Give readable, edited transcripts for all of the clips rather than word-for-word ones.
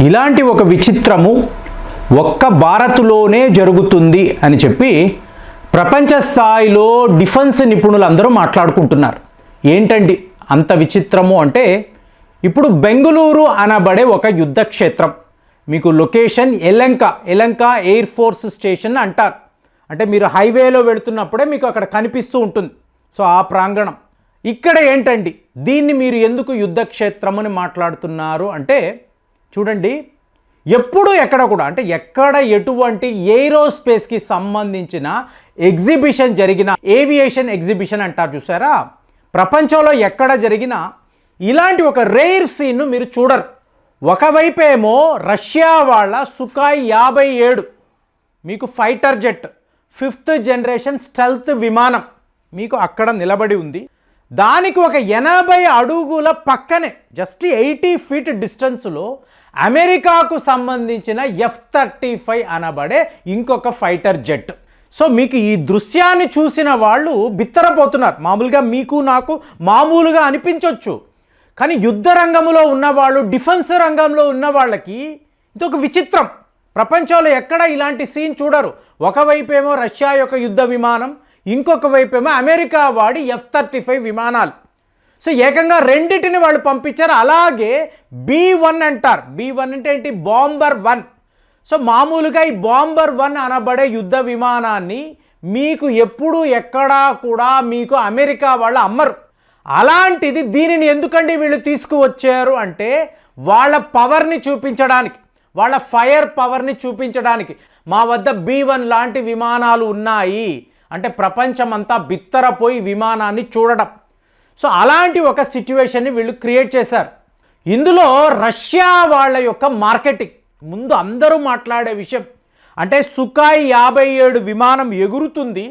ఇలాంటి ఒక విచిత్రము ఒక్క భారత్లోనే జరుగుతుంది అని చెప్పి ప్రపంచ స్థాయిలో డిఫెన్స్ నిపుణులందరూ మాట్లాడుకుంటున్నారు. ఏంటండి అంత విచిత్రము అంటే, ఇప్పుడు బెంగళూరు అనబడే ఒక యుద్ధ క్షేత్రం, మీకు లొకేషన్ ఎలంక ఎయిర్ ఫోర్స్ స్టేషన్ అంటారు. అంటే మీరు హైవేలో వెళుతున్నప్పుడే మీకు అక్కడ కనిపిస్తూ ఉంటుంది. సో ఆ ప్రాంగణం ఇక్కడ ఏంటండి, దీన్ని మీరు ఎందుకు యుద్ధ క్షేత్రం అని మాట్లాడుతున్నారు అంటే, చూడండి ఎప్పుడు ఎక్కడ కూడా అంటే ఎక్కడ ఎటువంటి ఏరోస్పేస్కి సంబంధించిన ఎగ్జిబిషన్ జరిగిన, ఏవియేషన్ ఎగ్జిబిషన్ అంటారు చూసారా, ప్రపంచంలో ఎక్కడ జరిగినా ఇలాంటి ఒక రేర్ సీన్ను మీరు చూడరు. ఒకవైపేమో రష్యా వాళ్ళ సుఖాయ్ 57 మీకు fighter jet 5th generation stealth విమానం మీకు అక్కడ నిలబడి ఉంది. దానికి ఒక 80 అడుగుల పక్కనే జస్ట్ 80 ఫీట్ డిస్టెన్స్లో అమెరికాకు సంబంధించిన F-35 అనబడే ఇంకొక ఫైటర్ జెట్. సో మీకు ఈ దృశ్యాన్ని చూసిన వాళ్ళు బిత్తరపోతున్నారు. మామూలుగా మీకు నాకు మామూలుగా అనిపించవచ్చు, కానీ యుద్ధ రంగంలో ఉన్నవాళ్ళు, డిఫెన్స్ రంగంలో ఉన్న వాళ్ళకి ఇదొక విచిత్రం. ప్రపంచంలో ఎక్కడ ఇలాంటి సీన్ చూడరు. ఒకవైపేమో రష్యా యొక్క యుద్ధ విమానం, ఇంకొక వైపేమో అమెరికా వాడి F-35 విమానాలు. సో ఏకంగా రెండిటిని వాళ్ళు పంపించారు. అలాగే B-1 అంటారు. B-1 అంటే ఏంటి, బాంబర్ 1. సో మామూలుగా ఈ బాంబర్ 1 అనబడే యుద్ధ విమానాన్ని మీకు ఎప్పుడు ఎక్కడా కూడా మీకు అమెరికా వాళ్ళు అమ్మరు. అలాంటిది దీనిని ఎందుకండి వీళ్ళు తీసుకువచ్చారు అంటే, వాళ్ళ పవర్ని చూపించడానికి, వాళ్ళ ఫైర్ పవర్ని చూపించడానికి. మా వద్ద B-1 లాంటి విమానాలు ఉన్నాయి అంటే ప్రపంచమంతా బిత్తరపోయి విమానాన్ని చూడడం. సో అలాంటి ఒక సిచ్యువేషన్ని వీళ్ళు క్రియేట్ చేశారు. ఇందులో రష్యా వాళ్ళ యొక్క మార్కెటింగ్ ముందు అందరూ మాట్లాడే విషయం అంటే, సుఖాయ్ 57 విమానం ఎగురుతుంది.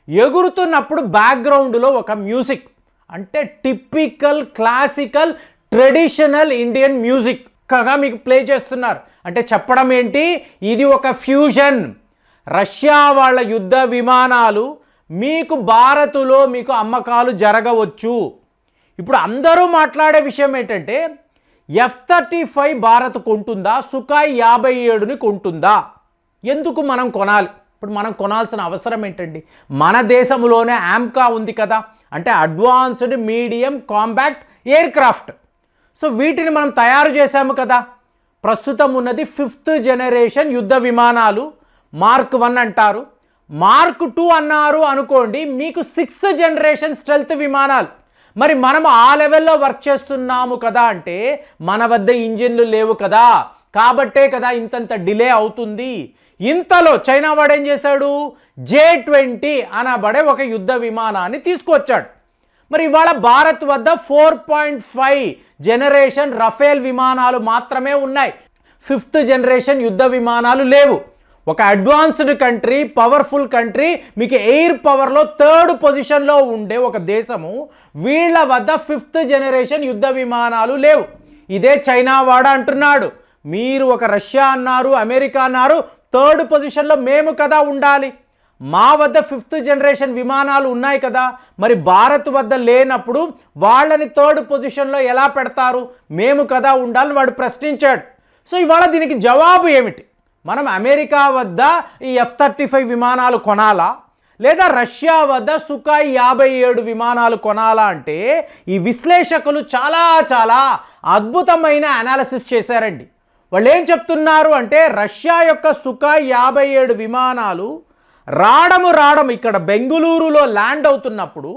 ఎగురుతున్నప్పుడు బ్యాక్గ్రౌండ్లో ఒక మ్యూజిక్ అంటే typical classical traditional Indian music గా మీకు ప్లే చేస్తున్నారు. అంటే చెప్పడం ఏంటి, ఇది ఒక ఫ్యూజన్. రష్యా వాళ్ళ యుద్ధ విమానాలు మీకు భారత్లో మీకు అమ్మకాలు జరగవచ్చు. ఇప్పుడు అందరూ మాట్లాడే విషయం ఏంటంటే, F-35 భారత్ కొంటుందా, సుఖాయ్ 57ని కొంటుందా, ఎందుకు మనం కొనాలి? ఇప్పుడు మనం కొనాల్సిన అవసరం ఏంటండి? మన దేశంలోనే ఆమ్కా ఉంది కదా, అంటే advanced medium compact air craft. So వీటిని మనం తయారు చేశాము కదా. ప్రస్తుతం ఉన్నది 5th జనరేషన్ యుద్ధ విమానాలు, మార్క్ 1 అంటారు. మార్క్ 2 అన్నారు అనుకోండి, మీకు 6th జనరేషన్ స్టెల్త్ విమానాలు. మరి మనం ఆ లెవెల్లో వర్క్ చేస్తున్నాము కదా అంటే, మన వద్ద ఇంజిన్లు లేవు కదా, కాబట్టే కదా ఇంతంత డిలే అవుతుంది. ఇంతలో చైనా వాడు ఏం చేశాడు, J-20 అనబడే ఒక యుద్ధ విమానాన్ని తీసుకొచ్చాడు. మరి ఇవాళ భారత్ వద్ద 4.5 జనరేషన్ రఫేల్ విమానాలు మాత్రమే ఉన్నాయి. 5th జనరేషన్ యుద్ధ విమానాలు లేవు. ఒక అడ్వాన్స్డ్ కంట్రీ, పవర్ఫుల్ కంట్రీ, మీకు ఎయిర్ పవర్లో 3rd పొజిషన్లో ఉండే ఒక దేశము, వీళ్ళ వద్ద 5th జనరేషన్ యుద్ధ విమానాలు లేవు. ఇదే చైనా వాడ అంటున్నాడు, మీరు ఒక రష్యా అన్నారు, అమెరికా అన్నారు, 3rd పొజిషన్లో మేము కదా ఉండాలి, మా వద్ద 5th జనరేషన్ విమానాలు ఉన్నాయి కదా, మరి భారత్ వద్ద లేనప్పుడు వాళ్ళని 3rd పొజిషన్లో ఎలా పెడతారు, మేము కదా ఉండాలి వాడు ప్రశ్నించాడు. సో ఇవాళ దీనికి జవాబు ఏమిటి? మనం అమెరికా వద్ద ఈ F-35 విమానాలు కొనాలా, లేదా రష్యా వద్ద సుఖాయ్ 57 విమానాలు కొనాలా అంటే, ఈ విశ్లేషకులు చాలా చాలా అద్భుతమైన అనాలిసిస్ చేశారండి. వాళ్ళు ఏం చెప్తున్నారు అంటే, రష్యా యొక్క సుఖాయ్ 57 విమానాలు రావడం ఇక్కడ బెంగళూరులో ల్యాండ్ అవుతున్నప్పుడు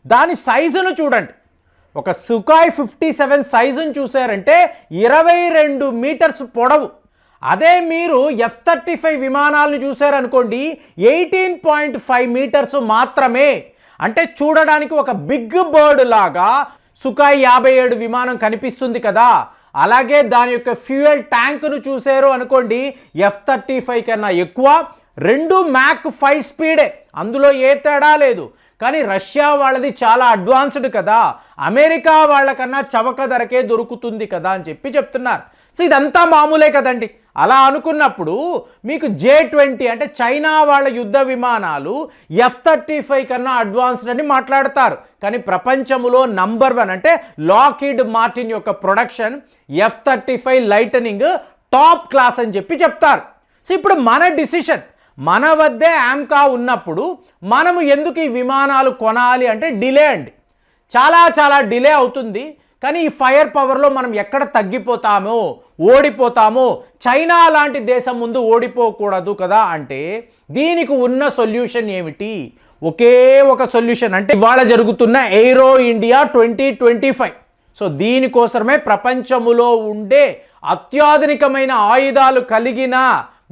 దాని సైజును చూడండి. ఒక సుఖాయ్ 57 సైజును చూసారంటే 22 మీటర్స్ పొడవు. అదే మీరు F-35 విమానాలను చూసారనుకోండి 18.5 మీటర్స్ మాత్రమే. అంటే చూడడానికి ఒక బిగ్ బర్డ్ లాగా సుఖాయ్ 57 విమానం కనిపిస్తుంది కదా. అలాగే దాని యొక్క ఫ్యూయల్ ట్యాంకును చూసారు అనుకోండి, F-35 కన్నా ఎక్కువ, 2 Mach 5 స్పీడే, అందులో ఏ తేడా లేదు. కానీ రష్యా వాళ్ళది చాలా అడ్వాన్స్డ్ కదా, అమెరికా వాళ్ళకన్నా చవక ధరకే దొరుకుతుంది కదా అని చెప్తున్నారు. సో ఇదంతా మామూలే కదండి. అలా అనుకున్నప్పుడు మీకు J-20 అంటే చైనా వాళ్ళ యుద్ధ విమానాలు F-35 కన్నా అడ్వాన్స్డ్ అని మాట్లాడతారు. కానీ ప్రపంచంలో నంబర్ 1 అంటే లాక్హీడ్ మార్టిన్ యొక్క production F-35 lightening top class అని చెప్పి చెప్తారు. సో ఇప్పుడు మన డిసిషన్, మన వద్దే ఆమ్కా ఉన్నప్పుడు మనము ఎందుకు ఈ విమానాలు కొనాలి అంటే డిలే అండి, చాలా డిలే అవుతుంది. కానీ ఈ ఫైర్ పవర్లో మనం ఎక్కడ తగ్గిపోతామో, ఓడిపోతామో, చైనా లాంటి దేశం ముందు ఓడిపోకూడదు కదా అంటే దీనికి ఉన్న సొల్యూషన్ ఏమిటి? ఒకే ఒక సొల్యూషన్, అంటే ఇవాళ జరుగుతున్న ఎయిరో ఇండియా 2025. సో దీనికోసమే ప్రపంచములో ఉండే అత్యాధునికమైన ఆయుధాలు కలిగిన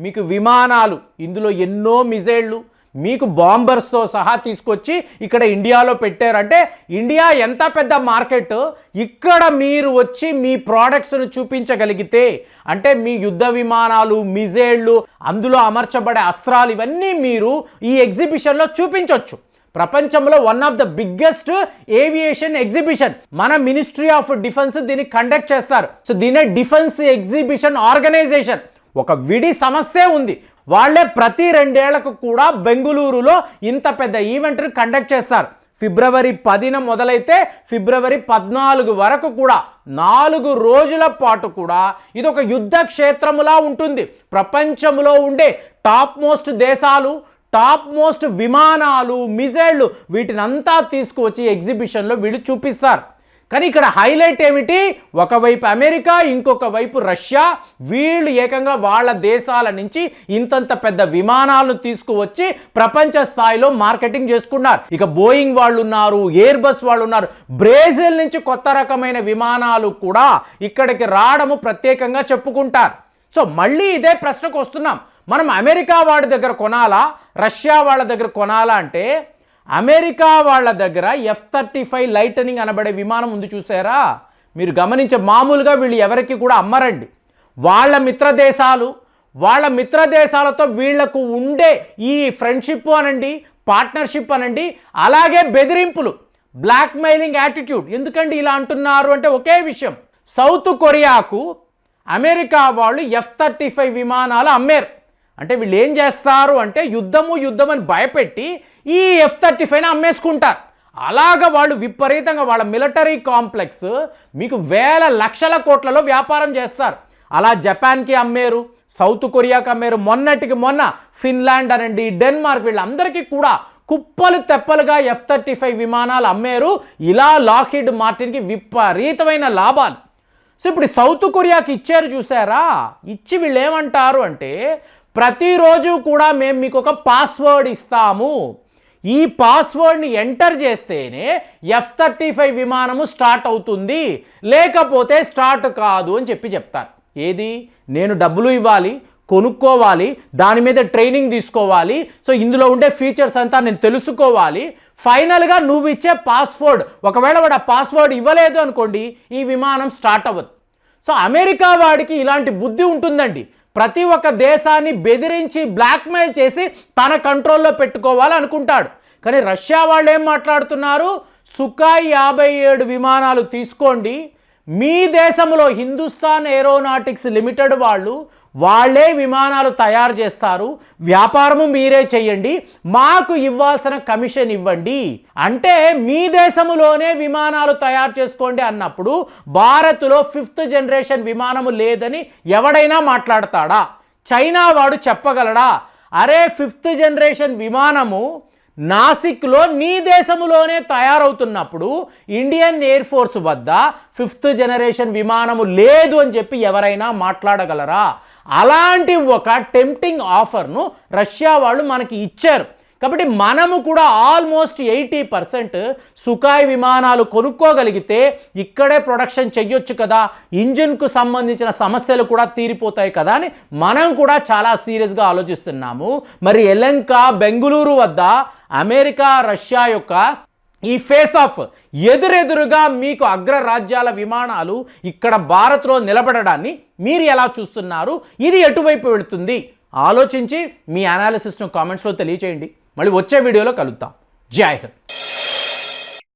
మీకు విమానాలు, ఇందులో ఎన్నో మిజైళ్ళు, మీకు బాంబర్స్తో సహా తీసుకొచ్చి ఇక్కడ ఇండియాలో పెట్టారంటే ఇండియా ఎంత పెద్ద మార్కెట్. ఇక్కడ మీరు వచ్చి మీ ప్రోడక్ట్స్ను చూపించగలిగితే, అంటే మీ యుద్ధ విమానాలు, మిజైళ్ళు, అందులో అమర్చబడే అస్త్రాలు, ఇవన్నీ మీరు ఈ ఎగ్జిబిషన్లో చూపించవచ్చు. ప్రపంచంలో one of the biggest aviation exhibition, మన మినిస్ట్రీ ఆఫ్ డిఫెన్స్ దీన్ని కండక్ట్ చేస్తారు. సో దీనే డిఫెన్స్ ఎగ్జిబిషన్ ఆర్గనైజేషన్. ఒక విడి సంస్థే ఉంది, వాళ్ళే ప్రతి 2 ఏళ్లకు కూడా బెంగుళూరులో ఇంత పెద్ద ఈవెంట్ని కండక్ట్ చేస్తారు. ఫిబ్రవరి 10న మొదలైతే ఫిబ్రవరి 14 వరకు కూడా 4 రోజుల పాటు కూడా ఇది ఒక యుద్ధ క్షేత్రములా ఉంటుంది. ప్రపంచంలో ఉండే టాప్ మోస్ట్ దేశాలు, టాప్ మోస్ట్ విమానాలు, మిజైళ్ళు, వీటినంతా తీసుకువచ్చి ఎగ్జిబిషన్లో వీళ్ళు చూపిస్తారు. కానీ ఇక్కడ హైలైట్ ఏమిటి? ఒకవైపు అమెరికా, ఇంకొక వైపు రష్యా, వీళ్ళు ఏకంగా వాళ్ళ దేశాల నుంచి ఇంతంత పెద్ద విమానాలను తీసుకువచ్చి ప్రపంచ స్థాయిలో మార్కెటింగ్ చేసుకున్నారు. ఇక బోయింగ్ వాళ్ళు ఉన్నారు, ఎయిర్ బస్ వాళ్ళు ఉన్నారు, బ్రెజిల్ నుంచి కొత్త రకమైన విమానాలు కూడా ఇక్కడికి రావడము ప్రత్యేకంగా చెప్పుకుంటారు. సో మళ్ళీ ఇదే ప్రశ్నకు వస్తున్నాం, మనం అమెరికా వాళ్ళ దగ్గర కొనాలా, రష్యా వాళ్ళ దగ్గర కొనాలా అంటే అమెరికా వాళ్ళ దగ్గర F-35 లైటనింగ్ అనబడే విమానం ఉంది, చూసారా? మీరు గమనించే, మామూలుగా వీళ్ళు ఎవరికి కూడా అమ్మరండి. వాళ్ళ మిత్ర దేశాలతో వీళ్లకు ఉండే ఈ ఫ్రెండ్షిప్ అనండి, పార్ట్నర్షిప్ అనండి, అలాగే బెదిరింపులు, బ్లాక్మెయిలింగ్ యాటిట్యూడ్. ఎందుకండి ఇలా అంటున్నారు అంటే ఒకే విషయం, సౌత్ కొరియాకు అమెరికా వాళ్ళు F-35 విమానాలు అమ్మారు. అంటే వీళ్ళు ఏం చేస్తారు అంటే యుద్ధం అని భయపెట్టి ఈ F-35ని అమ్మేసుకుంటారు. అలాగ వాళ్ళు విపరీతంగా వాళ్ళ మిలిటరీ కాంప్లెక్స్ మీకు వేల లక్షల కోట్లలో వ్యాపారం చేస్తారు. అలా జపాన్కి అమ్మారు, సౌత్ కొరియాకి అమ్మారు, మొన్నటికి మొన్న ఫిన్లాండ్ అనండి, డెన్మార్క్, వీళ్ళందరికీ కూడా కుప్పలు తెప్పలుగా F-35 విమానాలు అమ్మారు. ఇలా లాక్హీడ్ మార్టిన్కి విపరీతమైన లాభాలు. సో ఇప్పుడు సౌత్ కొరియాకి ఇచ్చారు, చూసారా? ఇచ్చి వీళ్ళు ఏమంటారు అంటే ప్రతిరోజు కూడా మేము మీకు ఒక పాస్వర్డ్ ఇస్తాము, ఈ పాస్వర్డ్ని ఎంటర్ చేస్తేనే F-35 విమానము స్టార్ట్ అవుతుంది, లేకపోతే స్టార్ట్ కాదు అని చెప్తారు. ఏది? నేను డబ్బులు ఇవ్వాలి, కొనుక్కోవాలి, దాని మీద ట్రైనింగ్ తీసుకోవాలి, సో ఇందులో ఉండే ఫీచర్స్ అంతా నేను తెలుసుకోవాలి, ఫైనల్గా నువ్వు ఇచ్చే పాస్వర్డ్, ఒకవేళ వాడు ఆ పాస్వర్డ్ ఇవ్వలేదు అనుకోండి, ఈ విమానం స్టార్ట్ అవ్వదు. సో అమెరికా వాడికి ఇలాంటి బుద్ధి ఉంటుందండి, ప్రతి ఒక్క దేశాన్ని బెదిరించి బ్లాక్మెయిల్ చేసి తన కంట్రోల్లో పెట్టుకోవాలనుకుంటాడు. కానీ రష్యా వాళ్ళు ఏం మాట్లాడుతున్నారు? సుఖాయ్ 57 విమానాలు తీసుకోండి, మీ దేశంలో హిందుస్థాన్ ఏరోనాటిక్స్ లిమిటెడ్ వాళ్ళే విమానాలు తయారు చేస్తారు, వ్యాపారము మీరే చేయండి, మాకు ఇవ్వాల్సిన కమిషన్ ఇవ్వండి. అంటే మీ దేశంలోనే విమానాలు తయారు చేసుకోండి అన్నప్పుడు భారత్లో 5th జనరేషన్ విమానము లేదని ఎవడైనా మాట్లాడతాడా? చైనా వాడు చెప్పగలడా? అరే 5th జనరేషన్ విమానము నాసిక్లో నీ దేశంలోనే తయారవుతున్నప్పుడు ఇండియన్ ఎయిర్ ఫోర్స్ వద్ద 5th జనరేషన్ విమానము లేదు అని చెప్పి ఎవరైనా మాట్లాడగలరా? అలాంటి ఒక టెంప్టింగ్ ఆఫర్ను రష్యా వాళ్ళు మనకి ఇచ్చారు. కాబట్టి మనము కూడా ఆల్మోస్ట్ 80% సుఖాయ్ విమానాలు కొనుక్కోగలిగితే ఇక్కడే ప్రొడక్షన్ చెయ్యొచ్చు కదా, ఇంజిన్కు సంబంధించిన సమస్యలు కూడా తీరిపోతాయి కదా అని మనం కూడా చాలా సీరియస్గా ఆలోచిస్తున్నాము. మరి ఎలంక, బెంగుళూరు వద్ద అమెరికా, రష్యా యొక్క ఈ ఫేస్ ఆఫ్ ఎదురెదురుగా మీకు అగ్రరాజ్యాల విమానాలు ఇక్కడ భారత్లో నిలబడడాన్ని మీరు ఎలా చూస్తున్నారు? ఇది ఎటువైపు వెళుతుంది? ఆలోచించి మీ అనాలిసిస్ను కామెంట్స్లో తెలియచేయండి. మళ్ళీ వచ్చే వీడియోలో కలుద్దాం. జై హింద్.